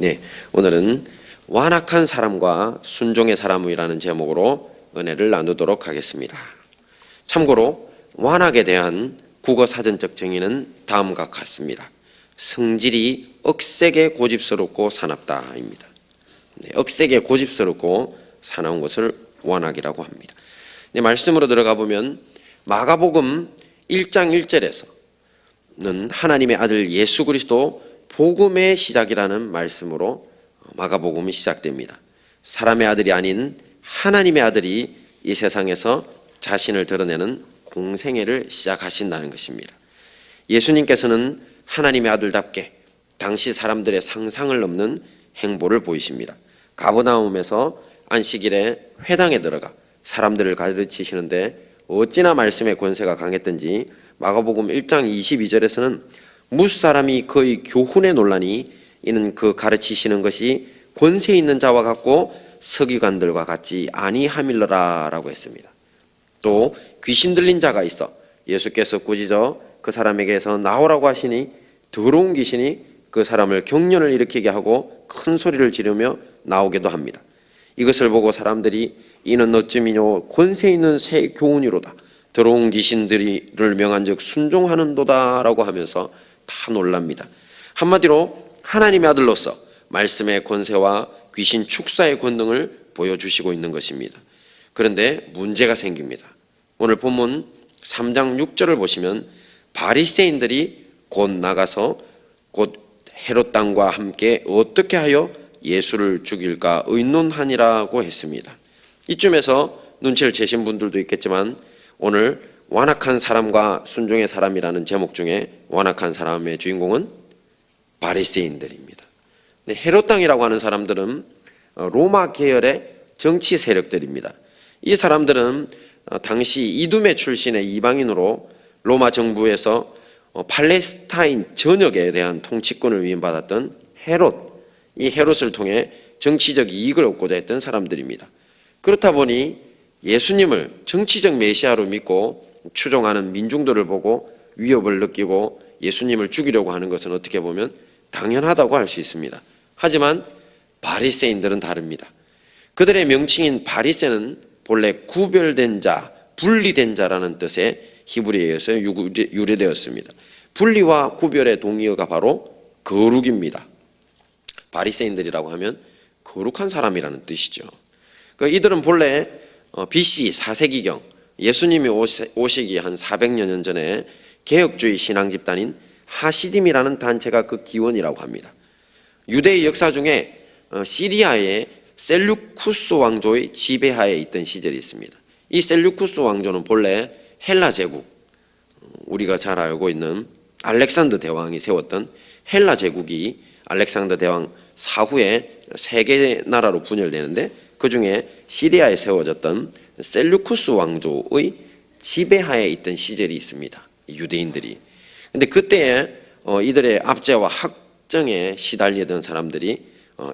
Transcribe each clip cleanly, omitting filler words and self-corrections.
네, 오늘은 완악한 사람과 순종의 사람이라는 제목으로 은혜를 나누도록 하겠습니다. 참고로 완악에 대한 국어 사전적 정의는 다음과 같습니다. 성질이 억세게 고집스럽고 사납다입니다. 네, 억세게 고집스럽고 사나운 것을 완악이라고 합니다. 네, 말씀으로 들어가 보면 마가복음 1장 1절에서는 하나님의 아들 예수 그리스도 복음의 시작이라는 말씀으로 마가복음이 시작됩니다. 사람의 아들이 아닌 하나님의 아들이 이 세상에서 자신을 드러내는 공생애를 시작하신다는 것입니다. 예수님께서는 하나님의 아들답게 당시 사람들의 상상을 넘는 행보를 보이십니다. 가버나움에서 안식일에 회당에 들어가 사람들을 가르치시는데 어찌나 말씀의 권세가 강했던지 마가복음 1장 22절에서는 무사람이 그의 교훈에 놀라니 이는 그 가르치시는 것이 권세 있는 자와 같고 서기관들과 같지 아니함일러라 라고 했습니다. 또 귀신 들린 자가 있어 예수께서 꾸짖어 그 사람에게서 나오라고 하시니 더러운 귀신이 그 사람을 경련을 일으키게 하고 큰 소리를 지르며 나오기도 합니다. 이것을 보고 사람들이 이는 어찌미뇨 권세 있는 새 교훈이로다 더러운 귀신들을 명한즉 순종하는도다 라고 하면서 다 놀랍니다. 한마디로 하나님의 아들로서 말씀의 권세와 귀신 축사의 권능을 보여주시고 있는 것입니다. 그런데 문제가 생깁니다. 오늘 본문 3장 6절을 보시면 바리새인들이 곧 나가서 곧 헤롯 당과 함께 어떻게 하여 예수를 죽일까 의논하니라고 했습니다. 이쯤에서 눈치를 채신 분들도 있겠지만 오늘 완악한 사람과 순종의 사람이라는 제목 중에 완악한 사람의 주인공은 바리새인들입니다. 헤롯 당이라고 하는 사람들은 로마 계열의 정치 세력들입니다. 이 사람들은 당시 이두메 출신의 이방인으로 로마 정부에서 팔레스타인 전역에 대한 통치권을 위임받았던 헤롯, 이 헤롯을 통해 정치적 이익을 얻고자 했던 사람들입니다. 그렇다 보니 예수님을 정치적 메시아로 믿고 추종하는 민중들을 보고 위협을 느끼고 예수님을 죽이려고 하는 것은 어떻게 보면 당연하다고 할 수 있습니다. 하지만 바리새인들은 다릅니다. 그들의 명칭인 바리새는 본래 구별된 자, 분리된 자라는 뜻의 히브리어에서 유래되었습니다. 분리와 구별의 동의어가 바로 거룩입니다. 바리새인들이라고 하면 거룩한 사람이라는 뜻이죠. 이들은 본래 BC 4세기경 예수님이 오시기 한 400여 년 전에 개혁주의 신앙 집단인 하시딤이라는 단체가 그 기원이라고 합니다. 유대의 역사 중에 시리아의 셀루쿠스 왕조의 지배하에 있던 시절이 있습니다. 이 셀루쿠스 왕조는 본래 헬라 제국, 우리가 잘 알고 있는 알렉산더 대왕이 세웠던 헬라 제국이 알렉산더 대왕 사후에 세 개의 나라로 분열되는데 그 중에 시리아에 세워졌던 셀루쿠스 왕조의 지배하에 있던 시절이 있습니다. 유대인들이. 근데 그때에 이들의 압제와 학정에 시달리던 사람들이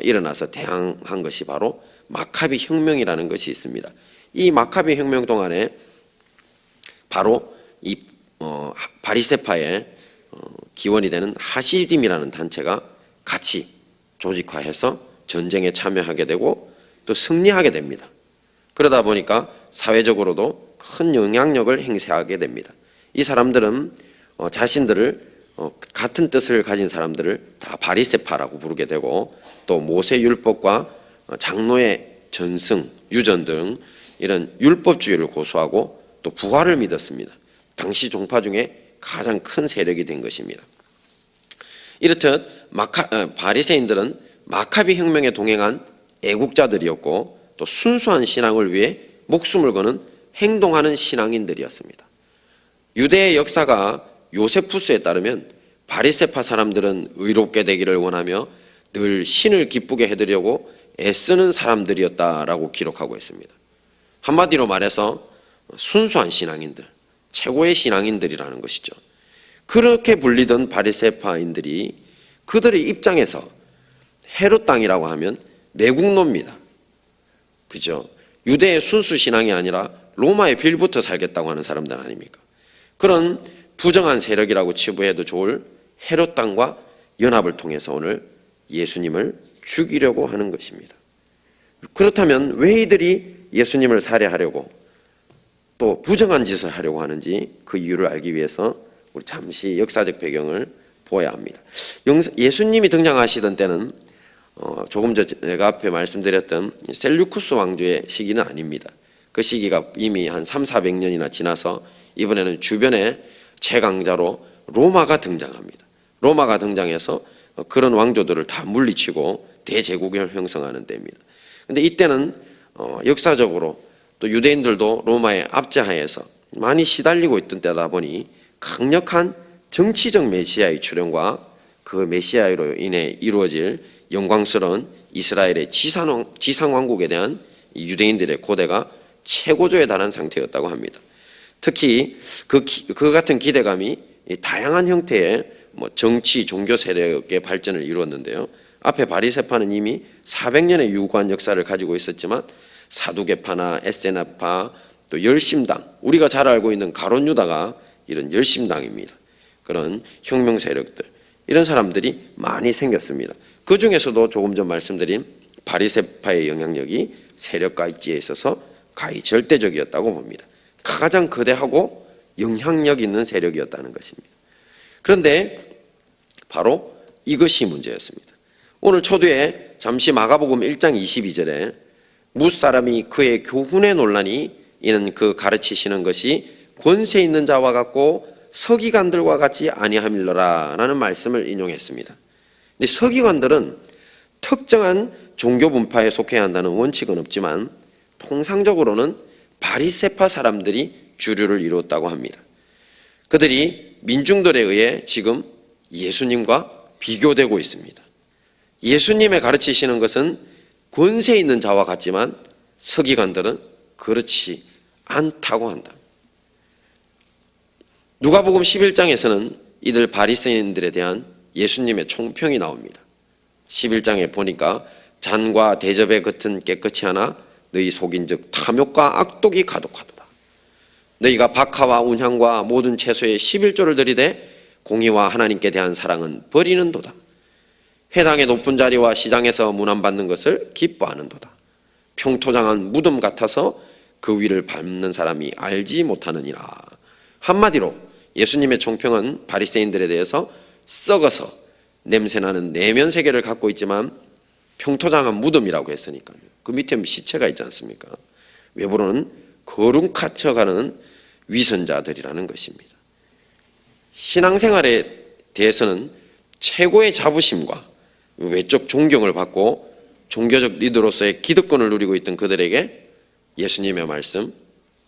일어나서 대항한 것이 바로 마카비 혁명이라는 것이 있습니다. 이 마카비 혁명 동안에 바로 이 바리새파의 기원이 되는 하시딤이라는 단체가 같이 조직화해서 전쟁에 참여하게 되고 또 승리하게 됩니다. 그러다 보니까 사회적으로도 큰 영향력을 행사하게 됩니다. 이 사람들은 자신들을 같은 뜻을 가진 사람들을 다 바리새파라고 부르게 되고 또 모세 율법과 장로의 전승, 유전 등 이런 율법주의를 고수하고 또 부활을 믿었습니다. 당시 종파 중에 가장 큰 세력이 된 것입니다. 이렇듯 바리새인들은 마카비 혁명에 동행한 애국자들이었고 또 순수한 신앙을 위해 목숨을 거는 행동하는 신앙인들이었습니다. 유대의 역사가 요세푸스에 따르면 바리새파 사람들은 의롭게 되기를 원하며 늘 신을 기쁘게 해드리려고 애쓰는 사람들이었다라고 기록하고 있습니다. 한마디로 말해서 순수한 신앙인들, 최고의 신앙인들이라는 것이죠. 그렇게 불리던 바리새파인들이 그들의 입장에서 헤롯 당이라고 하면 매국노입니다. 그죠? 유대의 순수 신앙이 아니라 로마에 빌붙어 살겠다고 하는 사람들 아닙니까? 그런 부정한 세력이라고 치부해도 좋을 헤롯 당과 연합을 통해서 오늘 예수님을 죽이려고 하는 것입니다. 그렇다면 왜 이들이 예수님을 살해하려고 또 부정한 짓을 하려고 하는지 그 이유를 알기 위해서 우리 잠시 역사적 배경을 보아야 합니다. 예수님이 등장하시던 때는 조금 전 제가 앞에 말씀드렸던 셀류쿠스 왕조의 시기는 아닙니다. 그 시기가 이미 한 300~400년이나 지나서 이번에는 주변에 최강자로 로마가 등장합니다. 로마가 등장해서 그런 왕조들을 다 물리치고 대제국을 형성하는 때입니다. 근데 이때는 역사적으로 또 유대인들도 로마의 압제하에서 많이 시달리고 있던 때다 보니 강력한 정치적 메시아의 출현과 그 메시아로 인해 이루어질 영광스러운 이스라엘의 지상왕국에 대한 유대인들의 고대가 최고조에 달한 상태였다고 합니다. 특히 그 같은 기대감이 다양한 형태의 정치, 종교 세력의 발전을 이루었는데요. 앞에 바리새파는 이미 400년의 유구한 역사를 가지고 있었지만 사두개파나 에세나파, 또 열심당, 우리가 잘 알고 있는 가룟 유다가 이런 열심당입니다. 그런 혁명 세력들, 이런 사람들이 많이 생겼습니다. 그 중에서도 조금 전 말씀드린 바리새파의 영향력이 세력과 입지에 있어서 가히 절대적이었다고 봅니다. 가장 거대하고 영향력 있는 세력이었다는 것입니다. 그런데 바로 이것이 문제였습니다. 오늘 초두에 잠시 마가복음 1장 22절에 무사람이 그의 교훈의 논란이 이는 그 가르치시는 것이 권세 있는 자와 같고 서기관들과 같이 아니함일러라 라는 말씀을 인용했습니다. 근데 서기관들은 특정한 종교 분파에 속해야 한다는 원칙은 없지만 통상적으로는 바리새파 사람들이 주류를 이루었다고 합니다. 그들이 민중들에 의해 지금 예수님과 비교되고 있습니다. 예수님의 가르치시는 것은 권세 있는 자와 같지만 서기관들은 그렇지 않다고 한다. 누가복음 11장에서는 이들 바리새인들에 대한 예수님의 총평이 나옵니다. 11장에 보니까 잔과 대접의 겉은 깨끗이 하나 너희 속인즉 탐욕과 악독이 가득하도다. 너희가 박하와 운향과 모든 채소의 11조를 들이되 공의와 하나님께 대한 사랑은 버리는도다. 회당의 높은 자리와 시장에서 문안받는 것을 기뻐하는도다. 평토장한 무덤 같아서 그 위를 밟는 사람이 알지 못하느니라. 한마디로 예수님의 총평은 바리새인들에 대해서 썩어서 냄새나는 내면 세계를 갖고 있지만 평토장한 무덤이라고 했으니까요. 그 밑에 시체가 있지 않습니까? 외부로는 거룩하쳐가는 위선자들이라는 것입니다. 신앙생활에 대해서는 최고의 자부심과 외적 존경을 받고 종교적 리더로서의 기득권을 누리고 있던 그들에게 예수님의 말씀,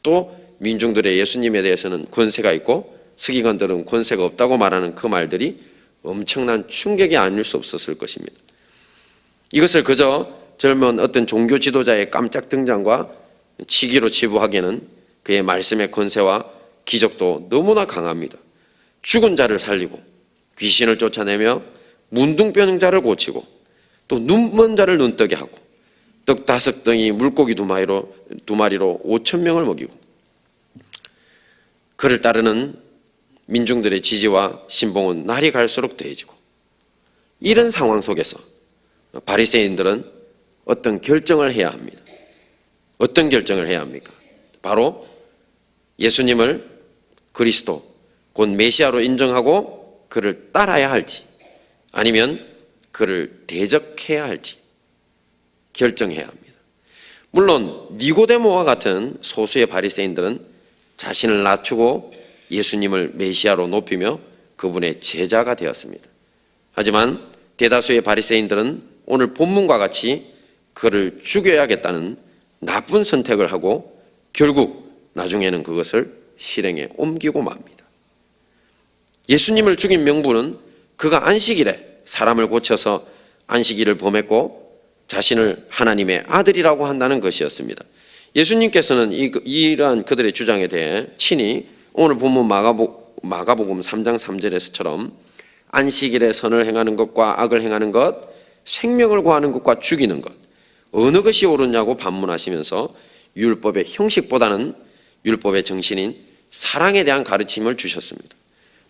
또 민중들의 예수님에 대해서는 권세가 있고 서기관들은 권세가 없다고 말하는 그 말들이 엄청난 충격이 아닐 수 없었을 것입니다. 이것을 그저 젊은 어떤 종교 지도자의 깜짝 등장과 치기로 치부하기에는 그의 말씀의 권세와 기적도 너무나 강합니다. 죽은 자를 살리고 귀신을 쫓아내며 문둥병 자를 고치고 또 눈먼 자를 눈뜨게 하고 떡 5덩이 물고기 2마리로 5,000명을 먹이고 그를 따르는 민중들의 지지와 신봉은 날이 갈수록 더해지고 이런 상황 속에서 바리새인들은 어떤 결정을 해야 합니다. 어떤 결정을 해야 합니까? 바로 예수님을 그리스도 곧 메시아로 인정하고 그를 따라야 할지 아니면 그를 대적해야 할지 결정해야 합니다. 물론 니고데모와 같은 소수의 바리새인들은 자신을 낮추고 예수님을 메시아로 높이며 그분의 제자가 되었습니다. 하지만 대다수의 바리새인들은 오늘 본문과 같이 그를 죽여야겠다는 나쁜 선택을 하고 결국 나중에는 그것을 실행에 옮기고 맙니다. 예수님을 죽인 명분은 그가 안식일에 사람을 고쳐서 안식일을 범했고 자신을 하나님의 아들이라고 한다는 것이었습니다. 예수님께서는 이러한 그들의 주장에 대해 친히 오늘 본문 마가복음 3장 3절에서처럼 안식일에 선을 행하는 것과 악을 행하는 것, 생명을 구하는 것과 죽이는 것 어느 것이 옳으냐고 반문하시면서 율법의 형식보다는 율법의 정신인 사랑에 대한 가르침을 주셨습니다.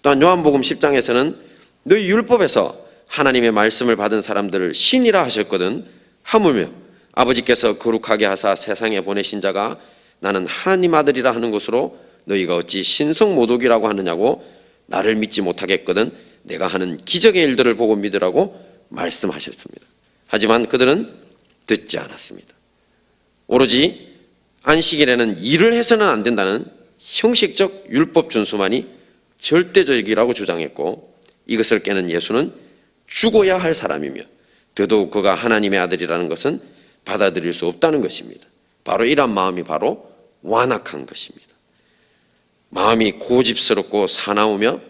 또한 요한복음 10장에서는 너희 율법에서 하나님의 말씀을 받은 사람들을 신이라 하셨거든 하물며 아버지께서 거룩하게 하사 세상에 보내신 자가 나는 하나님 아들이라 하는 것으로 너희가 어찌 신성 모독이라고 하느냐고 나를 믿지 못하겠거든 내가 하는 기적의 일들을 보고 믿으라고 말씀하셨습니다. 하지만 그들은 듣지 않았습니다. 오로지 안식일에는 일을 해서는 안 된다는 형식적 율법 준수만이 절대적이라고 주장했고 이것을 깨는 예수는 죽어야 할 사람이며 더더욱 그가 하나님의 아들이라는 것은 받아들일 수 없다는 것입니다. 바로 이런 마음이 바로 완악한 것입니다. 마음이 고집스럽고 사나우며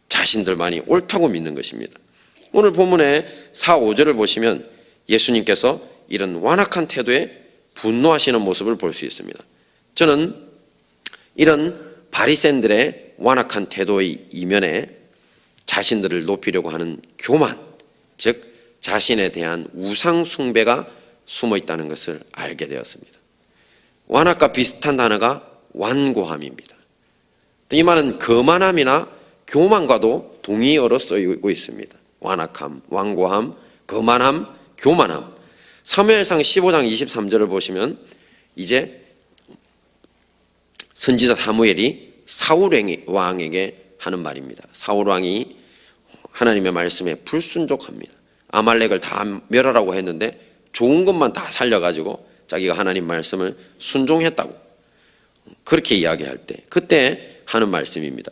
자신들만이 옳다고 믿는 것입니다. 오늘 본문의 4, 5절을 보시면 예수님께서 이런 완악한 태도에 분노하시는 모습을 볼 수 있습니다. 저는 이런 바리새인들의 완악한 태도의 이면에 자신들을 높이려고 하는 교만, 즉 자신에 대한 우상 숭배가 숨어 있다는 것을 알게 되었습니다. 완악과 비슷한 단어가 완고함입니다. 이 말은 거만함이나 교만과도 동의어로 쓰이고 있습니다. 완악함, 완고함, 거만함, 교만함. 사무엘상 15장 23절을 보시면 이제 선지자 사무엘이 사울 왕에게 하는 말입니다. 사울 왕이 하나님의 말씀에 불순종합니다. 아말렉을 다 멸하라고 했는데 좋은 것만 다 살려가지고 자기가 하나님 말씀을 순종했다고 그렇게 이야기할 때 그때 하는 말씀입니다.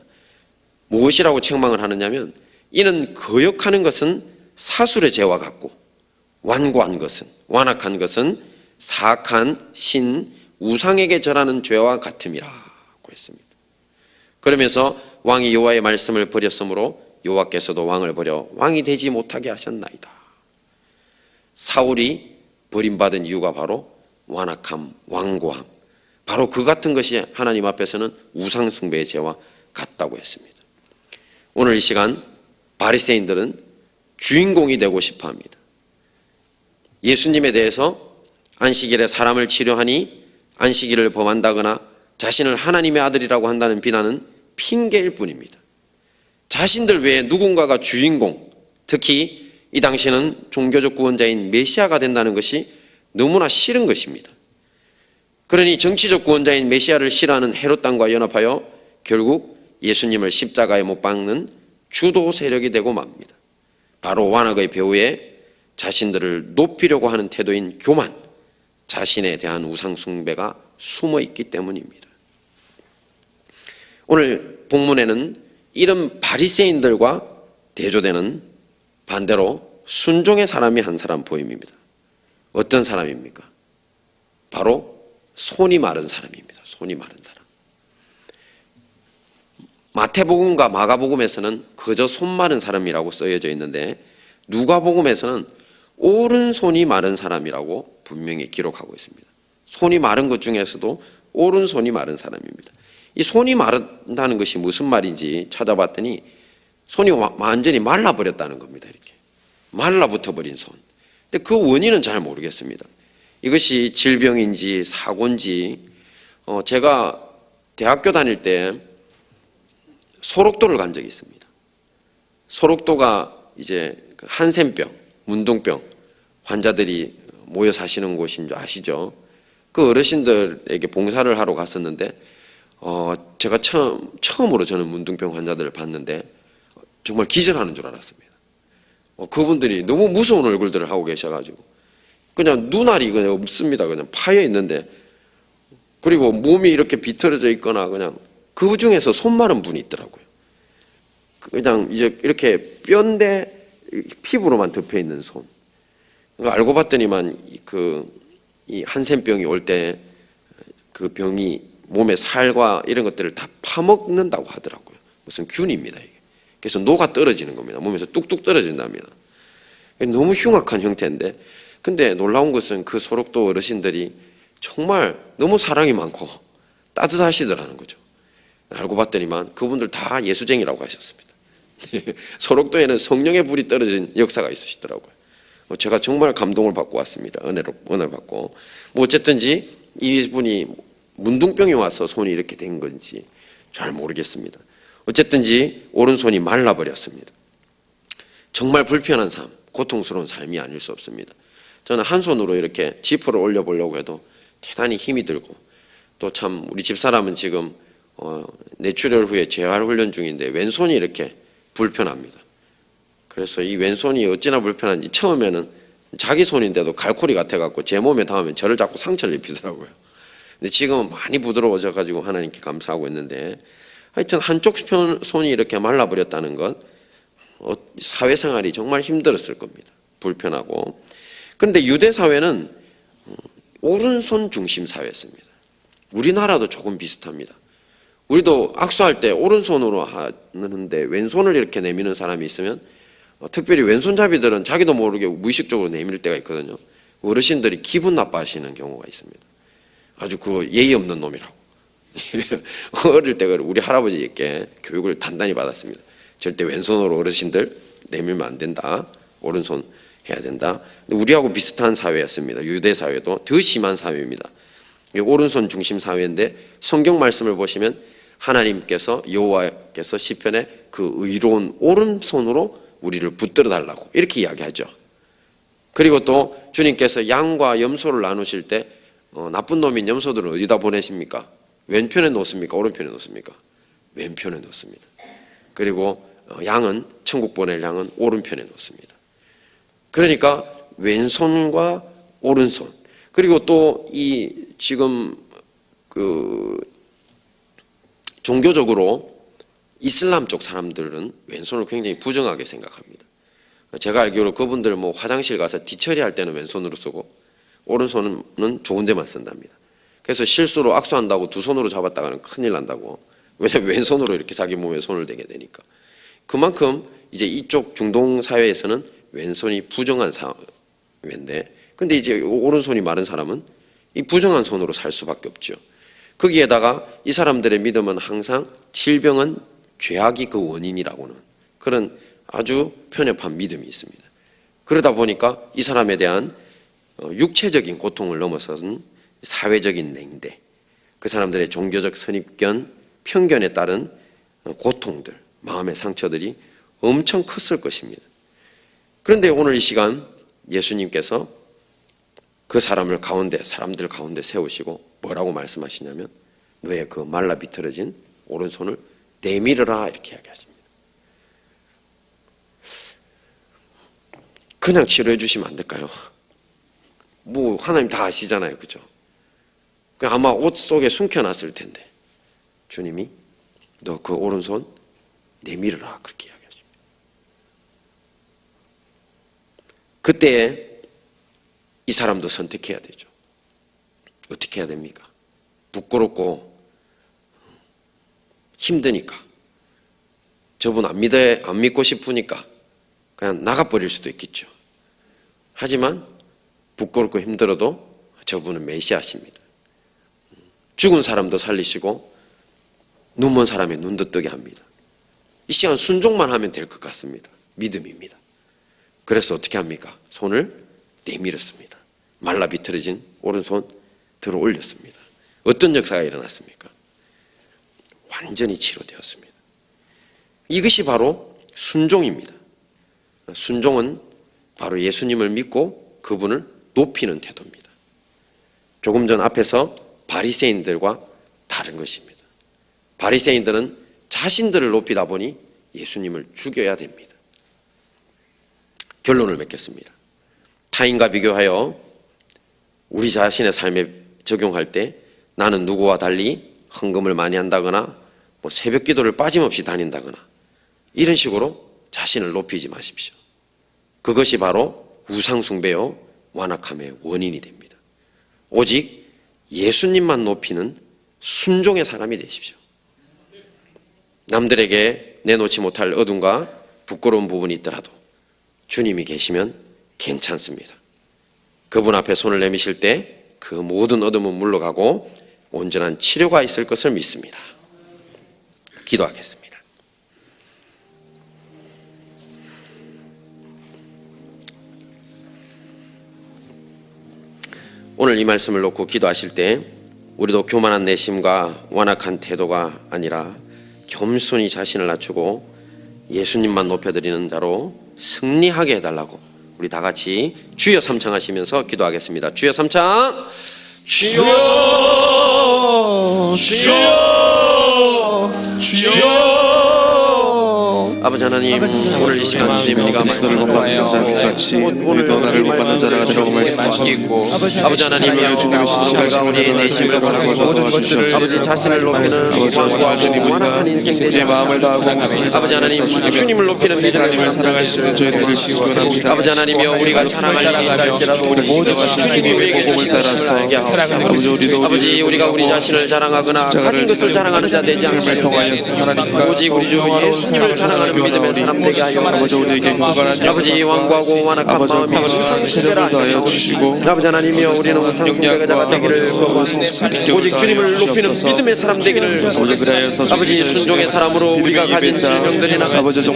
무엇이라고 책망을 하느냐면 이는 거역하는 것은 사술의 죄와 같고 완고한 것은 완악한 것은 사악한 신 우상에게 절하는 죄와 같음이라고 했습니다. 그러면서 왕이 여호와의 말씀을 버렸으므로 여호와께서도 왕을 버려 왕이 되지 못하게 하셨나이다. 사울이 버림받은 이유가 바로 완악함, 완고함, 바로 그 같은 것이 하나님 앞에서는 우상 숭배의 죄와 같다고 했습니다. 오늘 이 시간 바리새인들은 주인공이 되고 싶어 합니다. 예수님에 대해서 안식일에 사람을 치료하니 안식일을 범한다거나 자신을 하나님의 아들이라고 한다는 비난은 핑계일 뿐입니다. 자신들 외에 누군가가 주인공, 특히 이 당시는 종교적 구원자인 메시아가 된다는 것이 너무나 싫은 것입니다. 그러니 정치적 구원자인 메시아를 싫어하는 헤롯 당과 연합하여 결국 예수님을 십자가에 못 박는 주도 세력이 되고 맙니다. 바로 완악의 배후에 자신들을 높이려고 하는 태도인 교만, 자신에 대한 우상 숭배가 숨어 있기 때문입니다. 오늘 본문에는 이런 바리새인들과 대조되는 반대로 순종의 사람이 한 사람 보입니다. 어떤 사람입니까? 바로 손이 마른 사람입니다. 손이 마른 사람. 마태복음과 마가복음에서는 그저 손 마른 사람이라고 쓰여져 있는데 누가복음에서는 오른손이 마른 사람이라고 분명히 기록하고 있습니다. 손이 마른 것 중에서도 오른손이 마른 사람입니다. 이 손이 마른다는 것이 무슨 말인지 찾아봤더니 손이 완전히 말라버렸다는 겁니다. 이렇게 말라붙어 버린 손. 근데 그 원인은 잘 모르겠습니다. 이것이 질병인지 사고인지. 제가 대학교 다닐 때 소록도를 간 적이 있습니다. 소록도가 이제 한센병, 문둥병 환자들이 모여 사시는 곳인 줄 아시죠? 그 어르신들에게 봉사를 하러 갔었는데 제가 처음으로 저는 문둥병 환자들을 봤는데 정말 기절하는 줄 알았습니다. 그분들이 너무 무서운 얼굴들을 하고 계셔가지고 그냥 눈알이 그냥 없습니다. 그냥 파여 있는데 그리고 몸이 이렇게 비틀어져 있거나 그냥 그 중에서 손 마른 분이 있더라고요. 그냥 이제 이렇게 뼈인데 피부로만 덮여 있는 손. 알고 봤더니만 이 한센병이 올 때 그 병이 몸의 살과 이런 것들을 다 파먹는다고 하더라고요. 무슨 균입니다, 이게. 그래서 녹아 떨어지는 겁니다. 몸에서 뚝뚝 떨어진답니다. 너무 흉악한 형태인데, 근데 놀라운 것은 그 소록도 어르신들이 정말 너무 사랑이 많고 따뜻하시더라는 거죠. 알고 봤더니만 그분들 다 예수쟁이라고 하셨습니다. 소록도에는 성령의 불이 떨어진 역사가 있으시더라고요. 제가 정말 감동을 받고 왔습니다. 은혜를 받고. 어쨌든지 이분이 문둥병이 와서 손이 이렇게 된 건지 잘 모르겠습니다. 어쨌든지 오른손이 말라버렸습니다. 정말 불편한 삶, 고통스러운 삶이 아닐 수 없습니다. 저는 한 손으로 이렇게 지퍼를 올려보려고 해도 대단히 힘이 들고, 또 참 우리 집사람은 지금 뇌출혈 후에 재활 훈련 중인데 왼손이 이렇게 불편합니다. 그래서 이 왼손이 어찌나 불편한지 처음에는 자기 손인데도 갈고리 같아갖고 제 몸에 닿으면 저를 자꾸 상처를 입히더라고요. 근데 지금은 많이 부드러워져가지고 하나님께 감사하고 있는데, 하여튼 한쪽 손이 이렇게 말라버렸다는 것, 사회생활이 정말 힘들었을 겁니다. 불편하고. 그런데 유대 사회는 오른손 중심 사회였습니다. 우리나라도 조금 비슷합니다. 우리도 악수할 때 오른손으로 하는데 왼손을 이렇게 내미는 사람이 있으면 특별히 왼손잡이들은 자기도 모르게 무의식적으로 내밀 때가 있거든요. 어르신들이 기분 나빠하시는 경우가 있습니다. 아주 그 예의 없는 놈이라고. 어릴 때 우리 할아버지께 교육을 단단히 받았습니다. 절대 왼손으로 어르신들 내밀면 안 된다. 오른손 해야 된다. 우리하고 비슷한 사회였습니다. 유대 사회도 더 심한 사회입니다. 오른손 중심 사회인데 성경 말씀을 보시면 하나님께서 여호와께서 시편에 그 의로운 오른손으로 우리를 붙들어 달라고 이렇게 이야기하죠. 그리고 또 주님께서 양과 염소를 나누실 때 나쁜 놈인 염소들은 어디다 보내십니까? 왼편에 놓습니까? 오른편에 놓습니까? 왼편에 놓습니다. 그리고 양은 천국 보낼 양은 오른편에 놓습니다. 그러니까 왼손과 오른손, 그리고 또 이 지금 그 종교적으로 이슬람 쪽 사람들은 왼손을 굉장히 부정하게 생각합니다. 제가 알기로 그분들 뭐 화장실 가서 뒤처리할 때는 왼손으로 쓰고 오른손은 좋은 데만 쓴답니다. 그래서 실수로 악수한다고 두 손으로 잡았다가는 큰일 난다고. 왜냐하면 왼손으로 이렇게 자기 몸에 손을 대게 되니까. 그만큼 이제 이쪽 중동 사회에서는 왼손이 부정한 사회인데, 근데 이제 오른손이 마른 사람은 이 부정한 손으로 살 수밖에 없죠. 거기에다가 이 사람들의 믿음은 항상 질병은 죄악이 그 원인이라고는 그런 아주 편협한 믿음이 있습니다. 그러다 보니까 이 사람에 대한 육체적인 고통을 넘어서는 사회적인 냉대, 그 사람들의 종교적 선입견, 편견에 따른 고통들, 마음의 상처들이 엄청 컸을 것입니다. 그런데 오늘 이 시간 예수님께서 그 사람들 가운데 세우시고 뭐라고 말씀하시냐면 너의 그 말라 비틀어진 오른손을 내밀어라 이렇게 이야기하십니다. 그냥 치료해 주시면 안 될까요? 뭐 하나님 다 아시잖아요, 그죠? 아마 옷 속에 숨겨놨을 텐데 주님이 너 그 오른손 내밀어라 그렇게 이야기하십니다. 그때 이 사람도 선택해야 되죠. 어떻게 해야 됩니까? 부끄럽고 힘드니까, 저분 안 믿고 싶으니까 그냥 나가버릴 수도 있겠죠. 하지만 부끄럽고 힘들어도 저분은 메시아십니다. 죽은 사람도 살리시고 눈먼 사람의 눈도 뜨게 합니다. 이 시간 순종만 하면 될 것 같습니다. 믿음입니다. 그래서 어떻게 합니까? 손을 내밀었습니다. 말라 비틀어진 오른손 들어 올렸습니다. 어떤 역사가 일어났습니까? 완전히 치료되었습니다. 이것이 바로 순종입니다. 순종은 바로 예수님을 믿고 그분을 높이는 태도입니다. 조금 전 앞에서 바리새인들과 다른 것입니다. 바리새인들은 자신들을 높이다 보니 예수님을 죽여야 됩니다. 결론을 맺겠습니다. 타인과 비교하여 우리 자신의 삶에 적용할 때 나는 누구와 달리 헌금을 많이 한다거나 뭐 새벽 기도를 빠짐없이 다닌다거나 이런 식으로 자신을 높이지 마십시오. 그것이 바로 우상 숭배요 완악함의 원인이 됩니다. 오직 예수님만 높이는 순종의 사람이 되십시오. 남들에게 내놓지 못할 어둠과 부끄러운 부분이 있더라도 주님이 계시면 괜찮습니다. 그분 앞에 손을 내미실 때 그 모든 어둠은 물러가고 온전한 치료가 있을 것을 믿습니다. 기도하겠습니다. 오늘 이 말씀을 놓고 기도하실 때 우리도 교만한 내심과 완악한 태도가 아니라 겸손히 자신을 낮추고 예수님만 높여드리는 자로 승리하게 해달라고 우리 다 같이 주여 삼창하시면서 기도하겠습니다. 주여 삼창. 주여 주여 주여. 아버지 하나님, 오늘 이 시간 주님이가 말씀을 오늘도 나를 못 받는 자라 되라고 말씀하시고, 아버지 하나님, 우리가 우리의 내심을 바라보고 아버지 자신을 높이는 완고하고 완악한 인생 되지 마음을 다하고 아버지 하나님, 주님을 높이는 믿음을 사랑할 수 있는 저희를 주시기 원합니다. 아버지 하나님이여, 우리가 사랑할 일이 있다 할지라도 주님이 우리에게 주신 것을 알게 하옵소서. 아버지, 우리가 우리 자신을 자랑하거나 가진 것을 자랑하는 자 되지 않고 오직 우리 주 예수님을 사랑하는 믿음의 사람 되게 하여 아버지, 완고하고 완악한 마음이 우상숭배라 하시고 아버지 하나님이여, 우리는 우상숭배가 되기를 오직 주님을 높이는 믿음의 사람 되기를 아버지, 순종의 사람으로 우리가 가진 질병들이나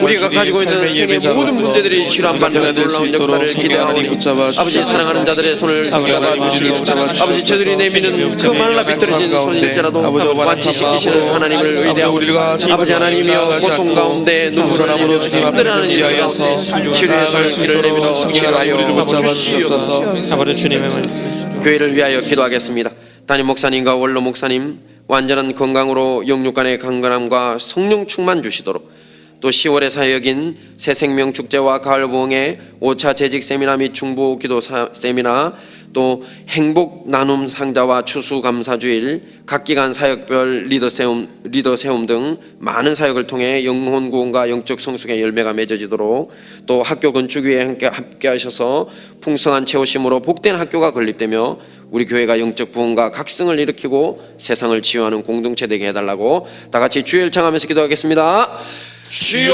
우리가 가지고 있는 생의 모든 문제들이 치료받는 놀라운 역사를 기대하오니 아버지, 사랑하는 자들의 손을 잡아주시고 아버지, 저들이 내미는 그 말라 비틀어진 손일지라도 완치시키시는 하나님을 의뢰하오니 아버지 하나님이여, 고통 가운데 누구라도 힘들어하는 일에 치료의 손길을 내밀어 해결하여 주시옵소서. 아버지 주님의 말씀, 교회를 위하여 기도하겠습니다. 담임 목사님과 원로 목사님 완전한 건강으로 영육간의 강건함과 성령 충만 주시도록, 또 10월에 사역인 새생명 축제와 가을 부흥의 5차 재직 세미나 및 중보 기도 세미나, 또 행복 나눔 상자와 추수 감사주일, 각 기간 사역별 리더 세움 등 많은 사역을 통해 영혼 구원과 영적 성숙의 열매가 맺어지도록, 또 학교 건축위에 함께 하셔서 풍성한 채우심으로 복된 학교가 건립되며 우리 교회가 영적 부흥과 각성을 일으키고 세상을 치유하는 공동체 되게 해달라고 다 같이 주여 일창하면서 기도하겠습니다. 주여.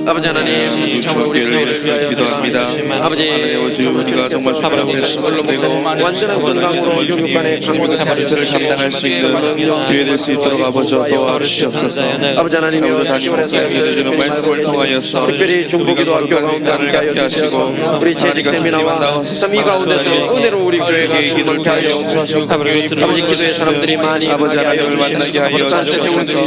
아버지 하나님, 참으로 우리 교회를 위하여 기도합니다. 아버지, 우리가 정말 완전한 건강으로 영육간의 감사를 감당할 수 있는 교회 될 수 있도록 아버지 도와주시옵소서. 아버지 하나님, 다시 주시는 말씀을 통하여서 특별히 중보기도 학교 가운데 함께하여 주시고 우리 재직 세미나와 이 가운데서 은혜로 우리 교회가 충만케 하여 주시옵소서. 아버지, 기도의 사람들이 많이 아버지 하나님을 만나게 하여 주시옵소서.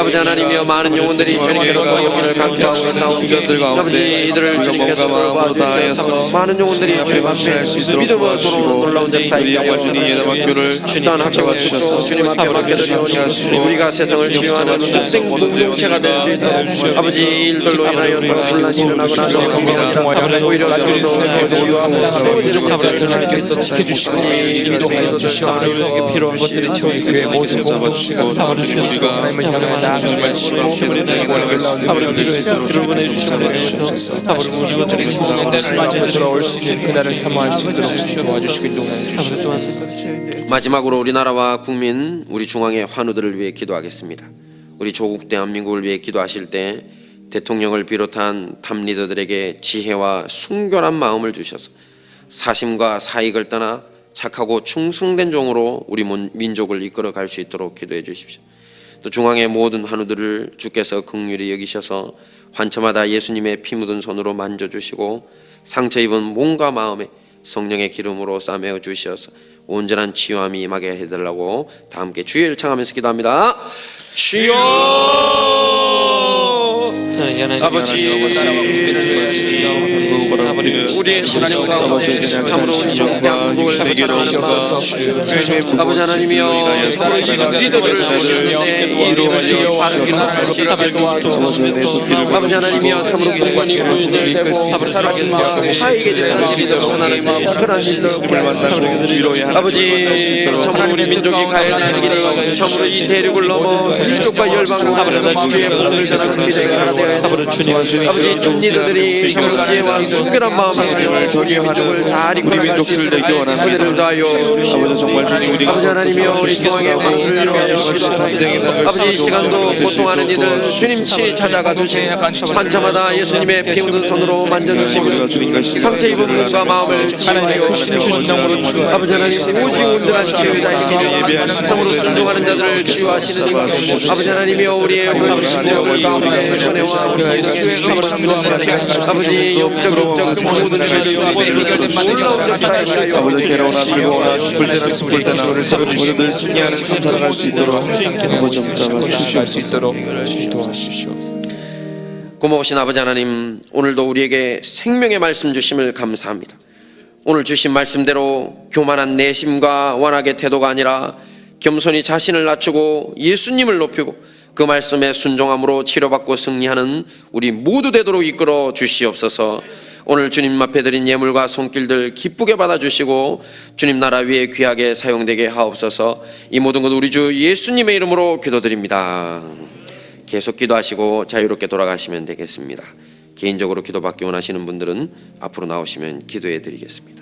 아버지 하나님이여, 많은 영혼들이 주님께로 영혼을 강조하고 있사오니 아버지, 이들을 주님께서 도와주셔서 많은 영혼들이 주님 앞에 믿음으로 놀라운 역사에 일단 학교가 주셔서 주님 앞에 맡겨드리오니 우리가 세상을 치유하는 생 공동체가 될 수 있도록 아버지, 일들로 인하여서 혼란이 일어나거나 오히려 아버지 주님께서 지켜주시고 인도하여 주시옵소서. 필요한 것들이 채워진 교회 모든 공동체가 아버지 주님과 하나님을 향해 나아가는 말씀으로 아버지 위로해서 주를 보내주시옵소서. 아버지 이것들이 성공의 때를 맞아 돌아올 수 있는 그날을 사모할 수 있도록 도와주시고 인도하여 주시옵소서. 마지막으로 우리나라와 국민, 우리 중앙의 환우들을 위해 기도하겠습니다. 우리 조국 대한민국을 위해 기도하실 때 대통령을 비롯한 탑 리더들에게 지혜와 순결한 마음을 주셔서 사심과 사익을 떠나 착하고 충성된 종으로 우리 민족을 이끌어 갈 수 있도록 기도해 주십시오. 또 중앙의 모든 환우들을 주께서 긍휼히 여기셔서 환처마다 예수님의 피 묻은 손으로 만져주시고 상처 입은 몸과 마음에 성령의 기름으로 싸매어 주셔서 온전한 치유함이 임하게 해달라고 다 함께 주의 일창하면서 기도합니다. 주여. 아버지, 우리의 하나님과 참으로 대한민국을 사랑하셔서 아버지 하나님이여, 리더들을 주시는데 이 리더들이 바른 길로 아버지 하나님이여, 참으로 공간이 되고 살아계신 사에게 대한 리더로 전하는 그런 일들 아버지, 참으로 우리 민족이 가야 하는 길을 참으로 이 대륙을 넘어 일족과 열방을 주의 복음을 전하는 기대가 하나 되어 아버지, 족리들이 지혜와 순결한 마음으로 민족을 잘 이끌어 민족들 되기 원합니다. 그들을 다하여 아버지, 정말 아버지 하나님이여, 우리 중앙의 방을 이루어 주시옵소서. 아버지, 이 시간도 고통하는 이들 주님 친히 찾아가 주시고 환자마다 예수님의 피 묻은 손으로 만져주시고 상처 입은 몸과 마음을 치유하여 아버지 하나님, 오직 온전한 치유자이시니 참으로 순종하는 자들을 치유하시는 아버지 하나님이여, 우리의 온전한 가운데 은혜와 아버지, 영적 모든 일을 아버지 괴로우나 즐거우나 불때나 슬플때나 모두 늘 승리하는 삶 살아갈 수 있도록 아버지 붙잡아 주시옵소서. 고마우신 아버지 하나님, 오늘도 우리에게 생명의 말씀 주심을 감사합니다. 오늘 주신 말씀대로 교만한 내심과 완악의 태도가 아니라 겸손히 자신을 낮추고 예수님을 높이고 그 말씀에 순종함으로 치료받고 승리하는 우리 모두 되도록 이끌어 주시옵소서. 오늘 주님 앞에 드린 예물과 손길들 기쁘게 받아주시고 주님 나라 위에 귀하게 사용되게 하옵소서. 이 모든 것 우리 주 예수님의 이름으로 기도드립니다. 계속 기도하시고 자유롭게 돌아가시면 되겠습니다. 개인적으로 기도받기 원하시는 분들은 앞으로 나오시면 기도해 드리겠습니다.